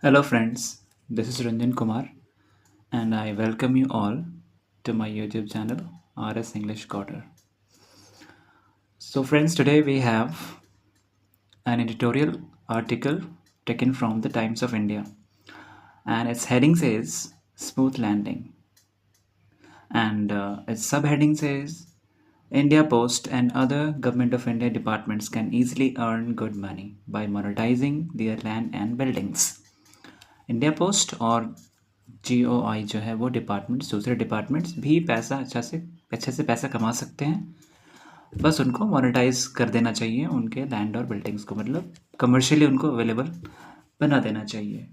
Hello, friends. This is Ranjan Kumar, and I welcome you all to my YouTube channel, RS English Quarter. So, friends, today we have an editorial article taken from the Times of India, and its heading says Smooth Landing, and its subheading says India Post and other Government of India departments can easily earn good money by monetizing their land and buildings. India post और GOI जो है वो departments दूसरे departments भी पैसा अच्छे से पैसा कमा सकते हैं। बस उनको मोनेटाइज कर देना चाहिए उनके लैंड और बिल्डिंग्स को, मतलब कमर्शियली उनको अवेलेबल बना देना चाहिए।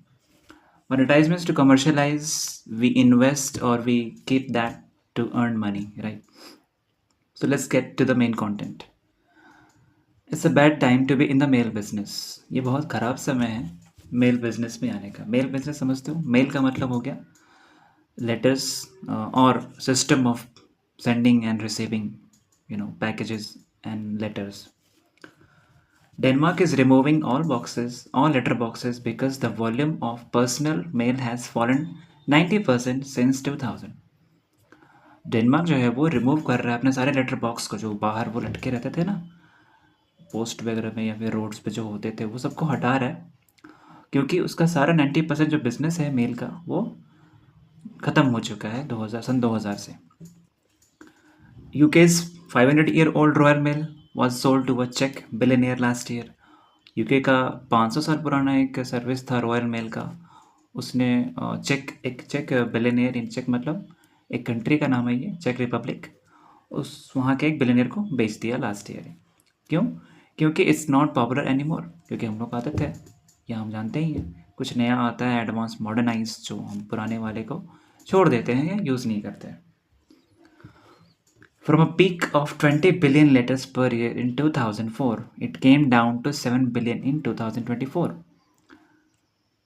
Monetise means to commercialise, we invest और we keep that to earn money, right? So let's get to the main content. It's a bad time to be in the mail business. ये बहुत ख़राब समय है mail business में आने का। Mail business समझते हो? मेल का मतलब हो गया letters or system of sending and receiving packages and letters. Denmark is removing all letter boxes because the volume of personal mail has fallen 90% since 2000. Denmark जो है वो रिमूव कर रहा है अपने सारे लेटर बॉक्स को, जो बाहर वो लटके रहते थे ना पोस्ट वगैरह में या फिर रोड्स पे जो होते थे, वो सबको हटा रहा है क्योंकि उसका सारा 90% जो बिजनेस है मेल का वो ख़त्म हो चुका है 2000 से। UK's 500-year-old Royal Mail was sold to a Czech billionaire last year. UK का 500 साल पुराना एक सर्विस था रॉयल मेल का, उसने एक चेक बिलियनियर, इन चेक मतलब एक कंट्री का नाम है ये, चेक रिपब्लिक, उस वहाँ के एक बिलियनियर को बेच दिया लास्ट ईयर। क्यों? क्योंकि it's not popular any more, क्योंकि हम लोग आदत है या हम जानते ही हैं कुछ नया आता है एडवांस मॉडर्नाइज, जो हम पुराने वाले को छोड़ देते हैं या यूज़ नहीं करते हैं। From a peak of 20 billion letters per year in 2004, it came down to 7 billion in 2024.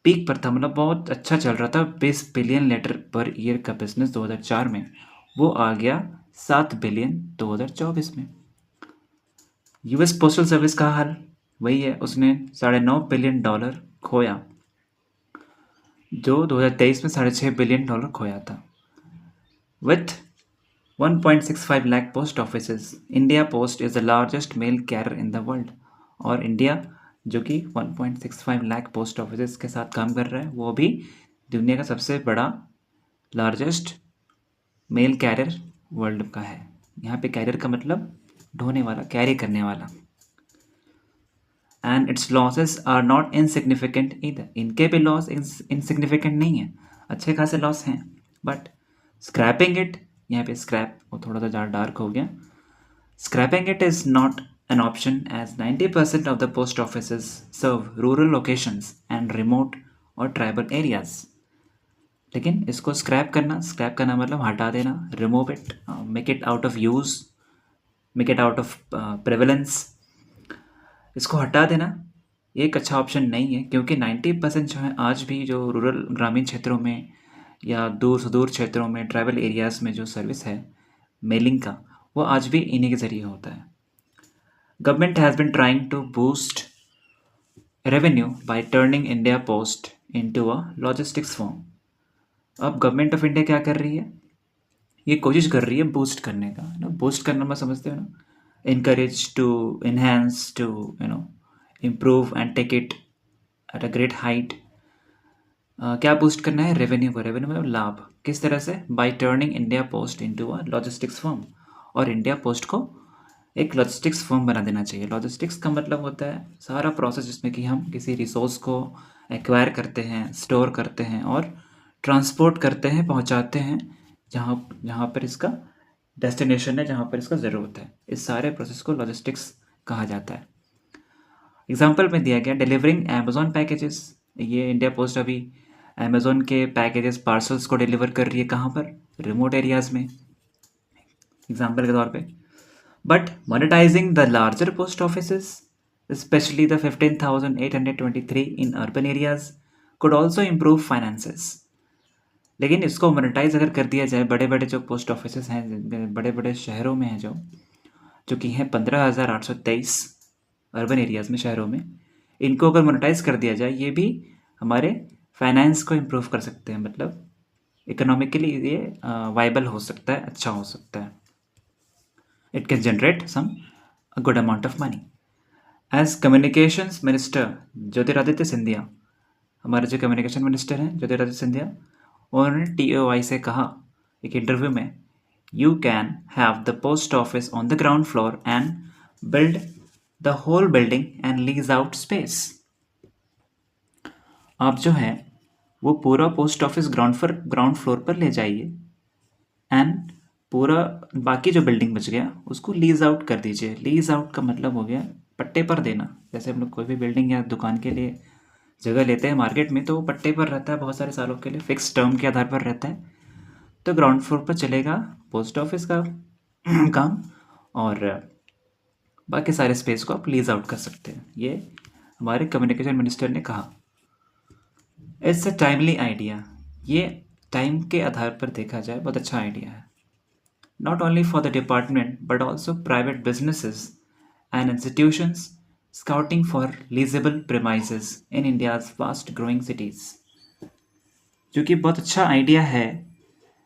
Peak पर था, मतलब बहुत अच्छा चल रहा था, 20 बिलियन लेटर पर ईयर का बिजनेस 2004 में, वो आ गया 7 बिलियन 2024 में। यूएस पोस्टल सर्विस का हाल वही है, उसने $9.5 बिलियन खोया, जो 2023 में $6.5 बिलियन खोया था। With 1.65 lakh post offices, India Post is the largest mail carrier in the world. और इंडिया जो कि 1.65 लाख पोस्ट ऑफिस के साथ काम कर रहा है, वो भी दुनिया का सबसे बड़ा लार्जेस्ट मेल कैरियर वर्ल्ड का है। यहाँ पे कैरियर का मतलब ढोने वाला, कैरी करने वाला। And its losses are not insignificant either, इनके भी लॉस इनसिग्निफिकेंट नहीं है, अच्छे खासे लॉस हैं। बट स्क्रैपिंग इट, यहाँ पे स्क्रैप वो थोड़ा सा ज़्यादा डार्क हो गया, scrapping it is not an option as 90% of the post offices serve rural locations and remote और tribal areas. लेकिन इसको स्क्रैप करना मतलब हटा देना, remove it, make it out of use, make it out of prevalence, इसको हटा देना एक अच्छा ऑप्शन नहीं है, क्योंकि 90% जो है आज भी जो रूरल ग्रामीण क्षेत्रों में या दूर सुदूर क्षेत्रों में ट्राइबल एरियाज़ में जो सर्विस है मेलिंग का, वो आज भी इन्हीं के ज़रिए होता है। Government has been trying to boost revenue by turning India Post into a logistics firm. अब गवर्नमेंट ऑफ इंडिया क्या कर रही है? ये कोशिश कर रही है बूस्ट करने का ना, बूस्ट करना मैं समझते हो ना, encourage to enhance to improve and take it at a great height. क्या बूस्ट करना है? रेवेन्यू को। रेवेन्यू मतलब लाभ। किस तरह से? Bye turning India post into a logistics firm, और इंडिया पोस्ट को एक लॉजिस्टिक्स फर्म बना देना चाहिए। लॉजिस्टिक्स का मतलब होता है सारा प्रोसेस जिसमें कि हम किसी रिसोर्स को एक्वायर करते हैं, स्टोर करते हैं और ट्रांसपोर्ट करते हैं, पहुंचाते हैं जहाँ जहाँ पर इसका डेस्टिनेशन है, जहाँ पर इसका ज़रूरत है। इस सारे प्रोसेस को लॉजिस्टिक्स कहा जाता है। एग्जाम्पल में दिया गया डिलीवरिंग अमेजोन पैकेजेस, ये इंडिया पोस्ट अभी अमेजोन के पैकेजेस, पार्सल्स को डिलीवर कर रही है। कहाँ पर? रिमोट एरियाज़ में, एग्जाम्पल के तौर पे। But monetizing the larger post offices, especially the 15,823 in urban areas, could also improve finances. लेकिन इसको मोनेटाइज अगर कर दिया जाए, बड़े बड़े जो पोस्ट ऑफिस हैं बड़े बड़े शहरों में हैं, जो कि हैं 15,823 अर्बन एरियाज़ में, शहरों में, इनको अगर मोनेटाइज कर दिया जाए, ये भी हमारे फाइनेंस को इम्प्रूव कर सकते हैं, मतलब इकोनॉमिकली ये वाइबल हो सकता है, अच्छा हो सकता है. It can generate some good amount of money. As communications minister Jyotiraditya Scindia, हमारे जो कम्युनिकेशन मिनिस्टर हैं ज्योतिरादित्य सिंधिया, उन्होंने TOI से कहा एक इंटरव्यू में, you can have the post office on the ground floor and build the whole building and lease out space. आप जो है वो पूरा पोस्ट ऑफिस ग्राउंड फ्लोर पर ले जाइए एंड पूरा बाकी जो बिल्डिंग बच गया उसको लीज आउट कर दीजिए. लीज आउट का मतलब हो गया पट्टे पर देना. जैसे हम लोग कोई भी बिल्डिंग या दुकान के लिए जगह लेते हैं मार्केट में, तो वो पट्टे पर रहता है बहुत सारे सालों के लिए, फिक्स टर्म के आधार पर रहता है. तो ग्राउंड फ्लोर पर चलेगा पोस्ट ऑफिस का काम, और बाकी सारे स्पेस को आप लीज आउट कर सकते हैं. ये हमारे कम्युनिकेशन मिनिस्टर ने कहा. It's a timely idea. ये टाइम के आधार पर देखा जाए बहुत अच्छा आइडिया है. Not only for the department but also private businesses and institutions scouting for leasable premises in India's fast growing cities. जो कि बहुत अच्छा आइडिया है,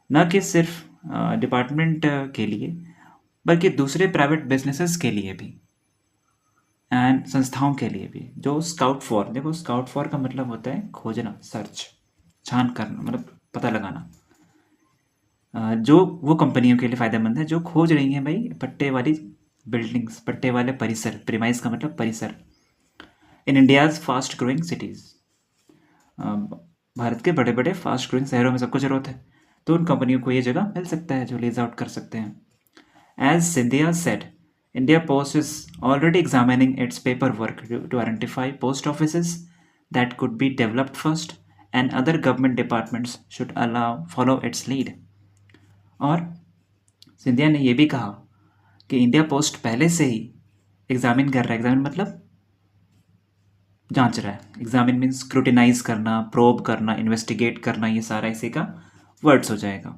न कि सिर्फ डिपार्टमेंट के लिए बल्कि दूसरे प्राइवेट बिजनेसेस के लिए भी एंड संस्थाओं के लिए भी. जो स्काउट फॉर, देखो स्काउट फॉर का मतलब होता है खोजना, सर्च, छान करना, मतलब पता लगाना. जो वो कंपनियों के लिए फ़ायदेमंद है जो खोज रही हैं भाई पट्टे वाली बिल्डिंग्स, पट्टे वाले परिसर. प्रीमाइस का मतलब परिसर. इन India's fast growing cities, Bharat के बड़े बड़े फास्ट ग्रोइंग शहरों में सबको ज़रूरत है, तो उन कंपनियों को ये जगह मिल सकता है जो लीज आउट कर सकते हैं. As Scindia said, India Post is already examining its paper work to identify post offices that could be developed first and other government departments should allow follow its lead. और सिंधिया ने यह भी कहा कि इंडिया पोस्ट पहले से ही एग्जामिन कर रहा है. एग्जामिन मतलब जांच रहा है. एग्जामिन मीन्स स्क्रूटिनाइज करना, प्रोब करना, इन्वेस्टिगेट करना, ये सारा इसी का वर्ड्स हो जाएगा.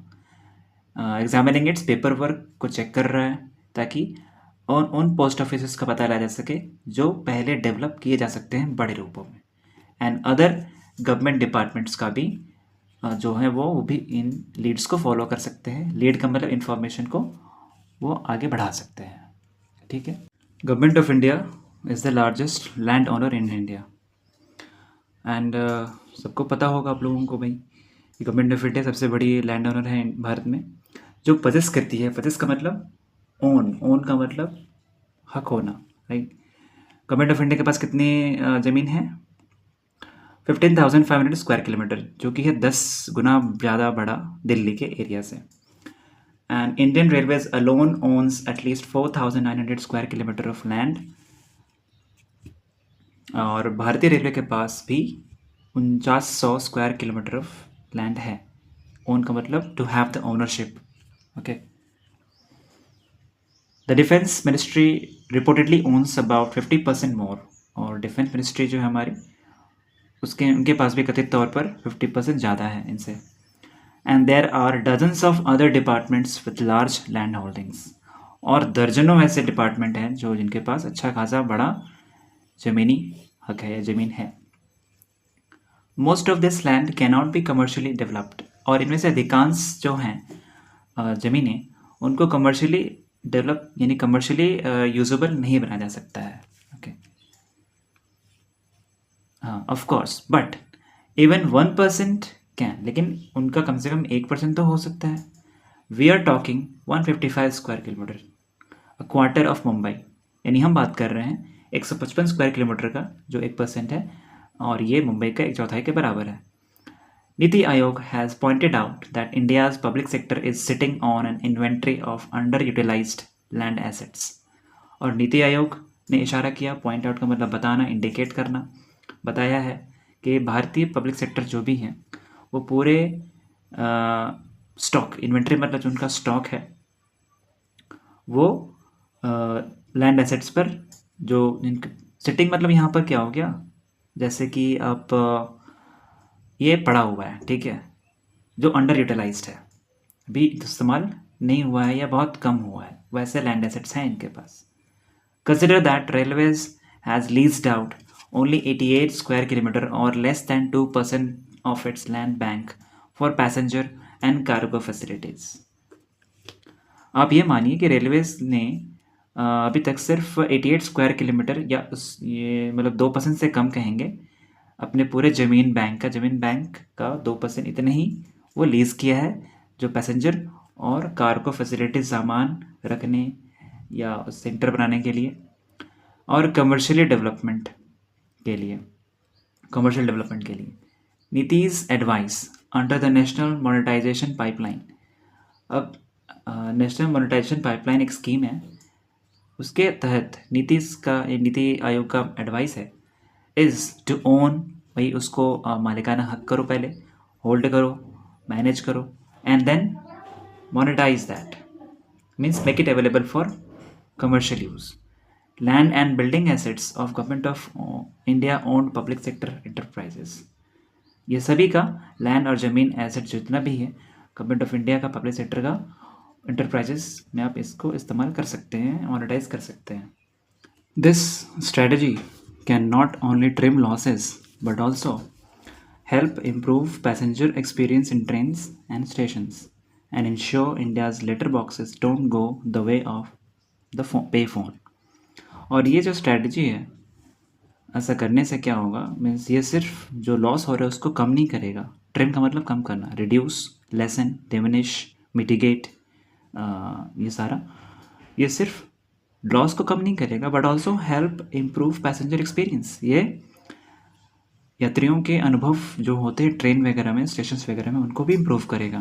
एग्जामिनिंग इट्स पेपर वर्क को चेक कर रहा है ताकि उन पोस्ट ऑफिस का पता लगाया जा सके जो पहले डेवलप किए जा सकते हैं बड़े रूपों में. एंड अदर गवर्नमेंट डिपार्टमेंट्स का भी जो है वो भी इन लीड्स को फॉलो कर सकते हैं. लीड का मतलब इंफॉर्मेशन को वो आगे बढ़ा सकते हैं. ठीक है. Government of India is the largest land owner in India. And सबको पता होगा आप लोगों को भाई कि गवर्नमेंट ऑफ इंडिया सबसे बड़ी लैंड ओनर है भारत में, जो पजेस करती है. पजेस का मतलब ओन का मतलब हक होना. राइट. गवर्नमेंट ऑफ इंडिया के पास कितनी ज़मीन है? 15,500 स्क्वायर किलोमीटर, जो कि है 10 गुना ज़्यादा बड़ा दिल्ली के एरिया से. And Indian Railways alone owns at least 4,900 square kilometre of land. और भारतीय रेलवे के पास भी 4900 स्क्वायर किलोमीटर ऑफ लैंड है. ओन का मतलब to have the ownership. Okay. The defence ministry reportedly owns about 50% more. और डिफेंस मिनिस्ट्री जो है हमारी, उनके पास भी कथित तौर पर 50% ज़्यादा है इनसे. And there are dozens of other departments with large land holdings. और दर्जनों ऐसे डिपार्टमेंट हैं जो जिनके पास अच्छा खासा बड़ा ज़मीनी हक है या ज़मीन है. Most of this land can not be commercially developed. और इनमें से अधिकांश जो हैं ज़मीनें, उनको कमर्शियली डेवलप यानी कमर्शियली यूजेबल नहीं बनाया जा सकता है. ओके. हाँ, of course, but even 1% can. लेकिन उनका कम से कम 1% तो हो सकता है. We are talking 155 square kilometre, a quarter of Mumbai. यानी हम बात कर रहे हैं 155 स्क्वायर किलोमीटर का, जो 1% है, और ये मुंबई का 1/4 के बराबर है. Niti Aayog has pointed out that India's public sector is sitting on an inventory of under utilised land assets. और नीति आयोग ने इशारा किया, पॉइंट आउट का मतलब बताना, इंडिकेट करना, बताया है कि भारतीय पब्लिक सेक्टर जो भी हैं वो पूरे स्टॉक, इन्वेंट्री मतलब जो उनका स्टॉक है, वो लैंड एसेट्स पर जो सिटिंग मतलब यहाँ पर क्या हो गया, जैसे कि आप ये पड़ा हुआ है, ठीक है, जो अंडर यूटिलाइज्ड है, अभी इस्तेमाल नहीं हुआ है या बहुत कम हुआ है, वैसे लैंड एसेट्स हैं इनके पास. Consider that railways has leased out only 88 square kilometer or less than 2% of its land bank for passenger and cargo facilities. आप ये मानिए कि रेलवेज ने अभी तक सिर्फ 88 स्क्वायर किलोमीटर या ये मतलब 2% से कम कहेंगे अपने पूरे ज़मीन बैंक का 2% इतने ही वो लीज़ किया है जो पैसेंजर और कार्गो फैसिलिटी सामान रखने या सेंटर बनाने के लिए और कमर्शियल डेवलपमेंट के लिए नीतीज advice under the national monetisation pipeline. अब नेशनल मोनेटाइजेशन पाइपलाइन एक स्कीम है, उसके तहत नीति आयोग का एडवाइस है इज़ टू ओन, भाई उसको मालिकाना हक करो, पहले होल्ड करो, मैनेज करो and then monetise that, means make it available for commercial use. Land and building assets of government of India owned public sector enterprises, ये सभी का लैंड और ज़मीन एसेट जितना भी है गवर्नमेंट ऑफ इंडिया का पब्लिक सेक्टर का इंटरप्राइजेस में आप इसको इस्तेमाल कर सकते हैं, मोनेटाइज कर सकते हैं। This strategy can not only trim losses but also help improve passenger experience in trains and stations and ensure India's letterboxes don't go the way of the payphone। और ये जो स्ट्रैटेजी है, ऐसा करने से क्या होगा, मीन्स ये सिर्फ जो लॉस हो रहा है उसको कम नहीं करेगा। ट्रिम का मतलब कम करना, रिड्यूस, लेसन, डिमिनिश, मिटिगेट, ये सारा, ये सिर्फ लॉस को कम नहीं करेगा but also help improve passenger experience. ये यात्रियों के अनुभव जो होते हैं ट्रेन वगैरह में, स्टेशन वगैरह में, उनको भी इम्प्रूव करेगा।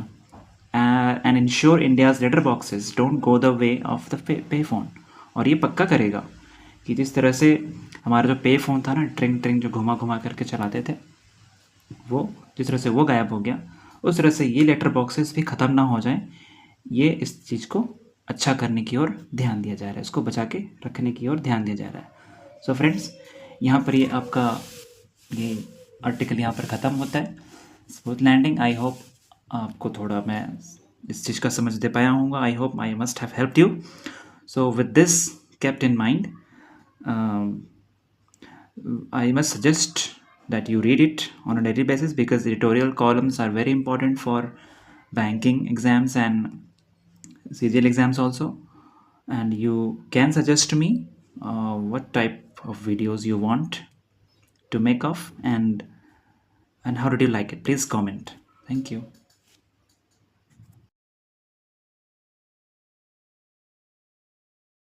And ensure India's letter boxes don't go the way of the pay phone. और ये पक्का करेगा कि जिस तरह से हमारा जो पे फ़ोन था ना, ट्रिंग जो घुमा घुमा करके चलाते थे, वो जिस तरह से वो गायब हो गया, उस तरह से ये लेटर बॉक्सेस भी ख़त्म ना हो जाएं। ये इस चीज़ को अच्छा करने की ओर ध्यान दिया जा रहा है, इसको बचा के रखने की ओर ध्यान दिया जा रहा है। सो फ्रेंड्स, यहाँ पर ये आपका ये आर्टिकल यहाँ पर ख़त्म होता है। Smooth landing. आई होप आपको थोड़ा मैं इस चीज़ का समझ दे पाया हूँगा। I hope I must have helped you. So with this kept in mind, I must suggest that you read it on a daily basis because the editorial columns are very important for banking exams and CGL exams also. And you can suggest to me what type of videos you want to make of and how did you like it. Please comment. Thank you.